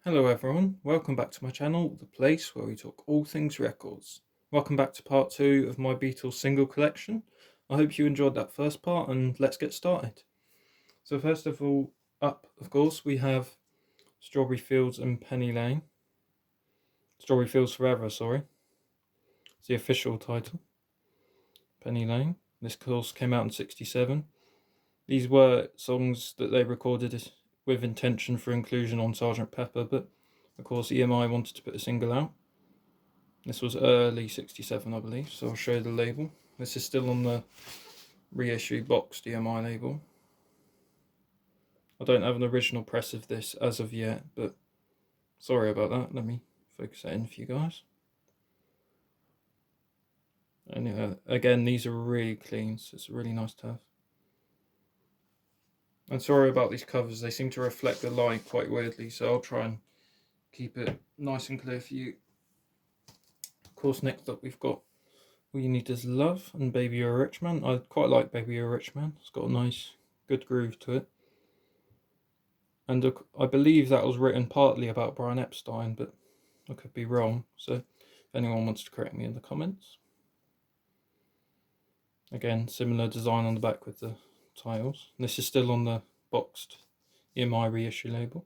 Hello everyone, welcome back to my channel, the place where we talk all things records. Welcome back to part 2 of my Beatles single collection. I hope you enjoyed that first part and let's get started. So first of all, up of course we have Strawberry Fields and Penny Lane. Strawberry Fields Forever, sorry. It's the official title. Penny Lane. This course came out in 1967. These were songs that they recorded with intention for inclusion on Sgt. Pepper, but of course EMI wanted to put a single out. This was early 1967, I believe, so I'll show you the label. This is still on the reissue boxed EMI label. I don't have an original press of this as of yet, but sorry about that. Let me focus that in for you guys. And again, these are really clean, so it's really nice to have. And sorry about these covers, they seem to reflect the light quite weirdly, so I'll try and keep it nice and clear for you. Of course, next up we've got All You Need Is Love and Baby You're a Rich Man. I quite like Baby You're a Rich Man. It's got a nice, good groove to it. And I believe that was written partly about Brian Epstein, but I could be wrong. So if anyone wants to correct me in the comments. Again, similar design on the back with the tiles. This is still on the boxed EMI reissue label.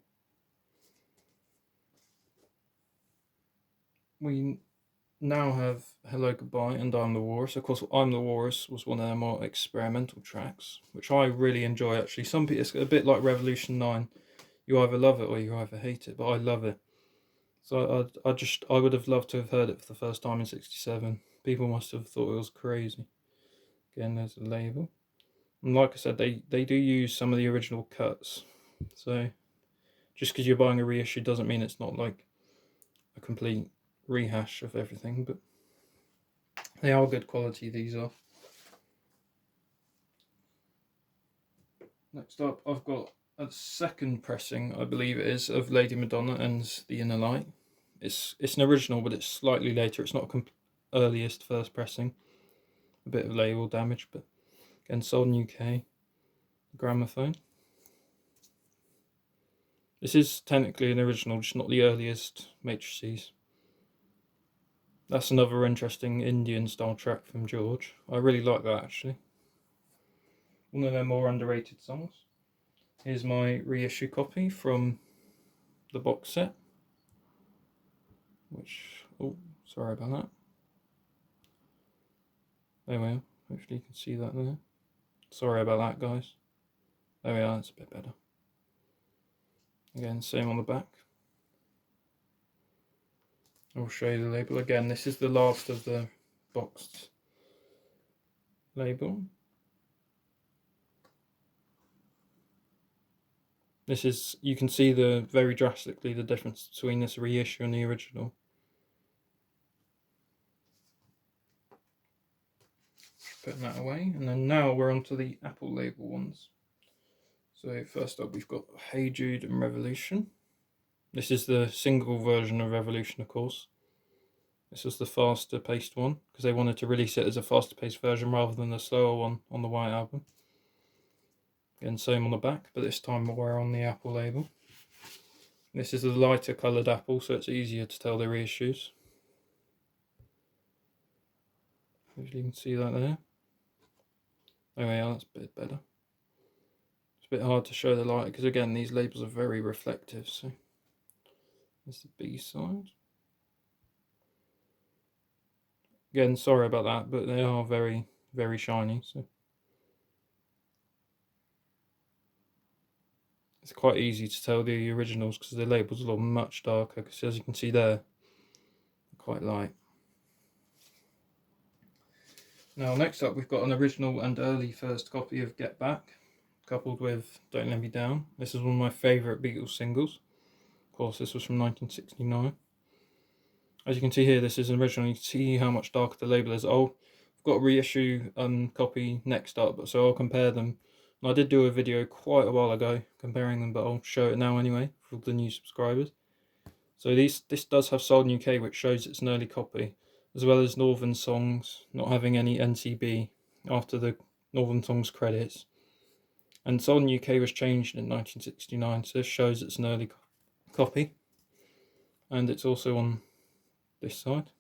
We now have Hello Goodbye and I'm the Walrus. Of course, I'm the Walrus was one of their more experimental tracks, which I really enjoy actually. Some people, it's a bit like Revolution 9. You either love it or you either hate it, but I love it. So I would have loved to have heard it for the first time in 1967. People must have thought it was crazy. Again, there's a label. And like I said, they do use some of the original cuts. So just because you're buying a reissue doesn't mean it's not like a complete rehash of everything, but they are good quality, these are. Next up, I've got a second pressing, I believe it is, of Lady Madonna and The Inner Light. It's an original, but it's slightly later. It's not earliest first pressing. A bit of label damage, but again, sold in UK. Gramophone. This is technically an original, just not the earliest matrices. That's another interesting Indian style track from George. I really like that actually. One of their more underrated songs. Here's my reissue copy from the box set. Which, oh, sorry about that. There we are. Hopefully you can see that there. Sorry about that, guys. There we are, that's a bit better. Again, same on the back. I'll show you the label again. This is the last of the boxed label. This is, you can see very drastically the difference between this reissue and the original. Putting that away, and then now we're on to the Apple label ones. So first up we've got Hey Jude and Revolution. This is the single version of Revolution, of course. This was the faster paced one, because they wanted to release it as a faster paced version rather than the slower one on the White Album. Again, same on the back, but this time we're on the Apple label. This is a lighter coloured Apple, so it's easier to tell the reissues. Hopefully you can see that there. There we are, that's a bit better. It's a bit hard to show the light, because again, these labels are very reflective, so there's the B side. Again, sorry about that, but they are very, very shiny, so it's quite easy to tell the originals because the labels are much darker, because as you can see there, quite light. Now next up we've got an original and early first copy of Get Back, coupled with Don't Let Me Down. This is one of my favourite Beatles singles. Of course, this was from 1969. As you can see here, this is an original. You can see how much darker the label is. I've got a reissue copy next up, so I'll compare them. And I did do a video quite a while ago comparing them, but I'll show it now anyway for the new subscribers. So this does have sold in UK, which shows it's an early copy, as well as Northern Songs not having any NCB after the Northern Songs credits. And sold in UK was changed in 1969, so this shows it's an early copy. and it's also on this side.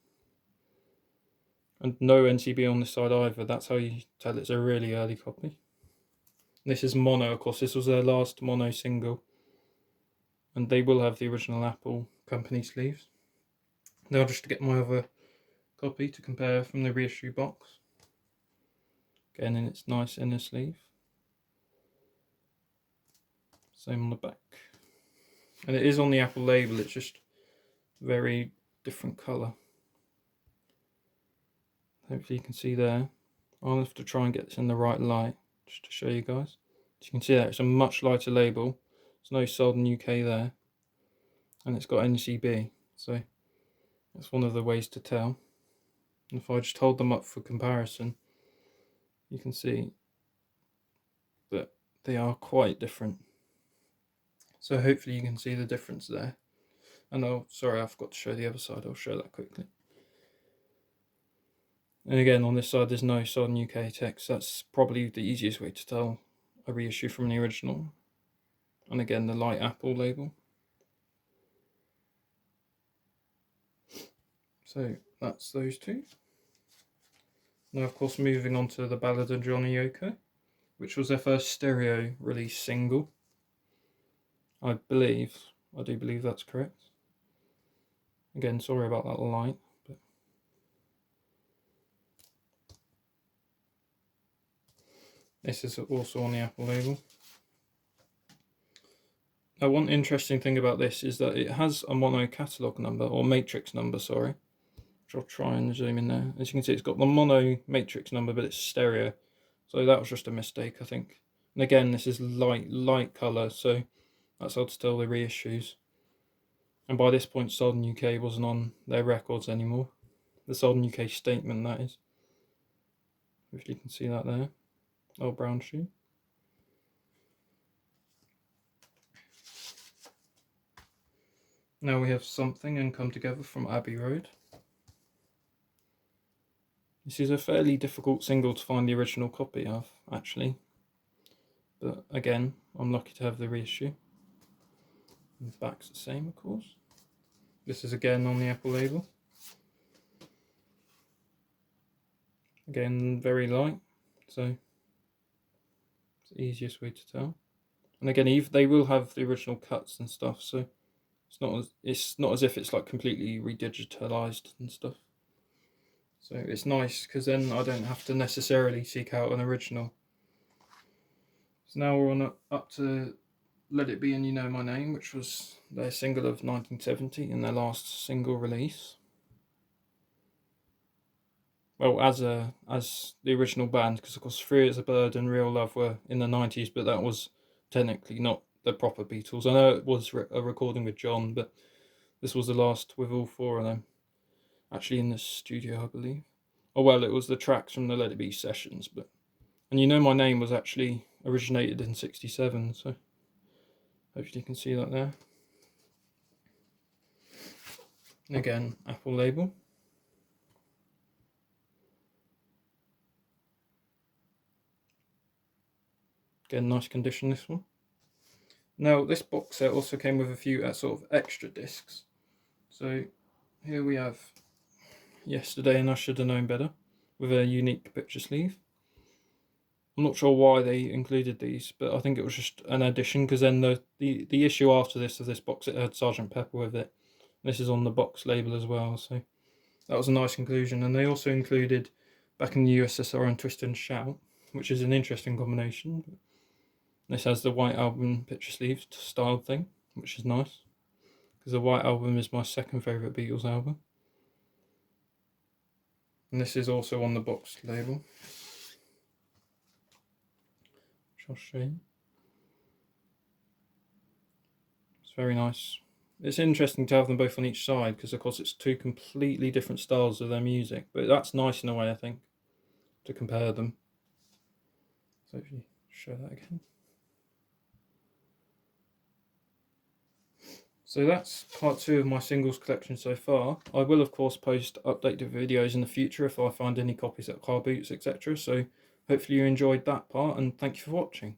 And no NCB on this side either. That's how you tell it's a really early copy. This is mono, of course. This was their last mono single. And they will have the original Apple company sleeves. Now just to get my other copy to compare from the reissue box. Again, in its nice inner sleeve. Same on the back. And it is on the Apple label, it's just very different colour. Hopefully you can see there. I'll have to try and get this in the right light just to show you guys. As you can see there, it's a much lighter label. There's no sold in UK there. And it's got NCB, so that's one of the ways to tell. And if I just hold them up for comparison, you can see that they are quite different. So hopefully you can see the difference there. And sorry, I forgot to show the other side. I'll show that quickly. And again, on this side, there's no sold in UK text. That's probably the easiest way to tell a reissue from the original. And again, the light Apple label. So that's those two. Now, of course, moving on to the Ballad of Johnny Yoko, which was their first stereo release single. I do believe that's correct. Again, sorry about that light. But this is also on the Apple label. Now, one interesting thing about this is that it has a mono catalogue number, or matrix number, sorry. Which I'll try and zoom in there. As you can see, it's got the mono matrix number, but it's stereo. So that was just a mistake, I think. And again, this is light colour, so that's how to tell the reissues. And by this point, Sold in UK wasn't on their records anymore. The Sold in UK statement, that is. If you can see that there. Old brown shoe. Now we have Something and Come Together from Abbey Road. This is a fairly difficult single to find the original copy of, actually. But again, I'm lucky to have the reissue. And the back's the same, of course. This is again on the Apple label. Again, very light, so it's the easiest way to tell. And again, they will have the original cuts and stuff, so it's not as if it's like completely redigitalized and stuff. So it's nice because then I don't have to necessarily seek out an original. So now we're up to Let It Be and You Know My Name, which was their single of 1970 and their last single release. Well, as the original band, because of course Free as a Bird and Real Love were in the 90s, but that was technically not the proper Beatles. I know it was a recording with John, but this was the last with all four of them. Actually in the studio, I believe. Oh well, it was the tracks from the Let It Be sessions, but and You Know My Name was actually originated in '67, so hopefully you can see that there. And again, Apple label. Again, nice condition, this one. Now, this box set also came with a few sort of extra discs. So here we have Yesterday and I Should Have Known Better with a unique picture sleeve. I'm not sure why they included these, but I think it was just an addition, because then the issue after this of this box, it had Sgt. Pepper with it. This is on the box label as well, so that was a nice inclusion. And they also included Back in the USSR and Twist and Shout, which is an interesting combination. This has the White Album picture sleeve style thing, which is nice, because the White Album is my second favourite Beatles album. And this is also on the box label, which I'll show you. It's very nice. It's interesting to have them both on each side, because of course it's two completely different styles of their music, but that's nice in a way, I think, to compare them. So if you show that again. So that's part 2 of my singles collection so far. I will of course post updated videos in the future if I find any copies at car boots, etc. So hopefully you enjoyed that part, and thank you for watching.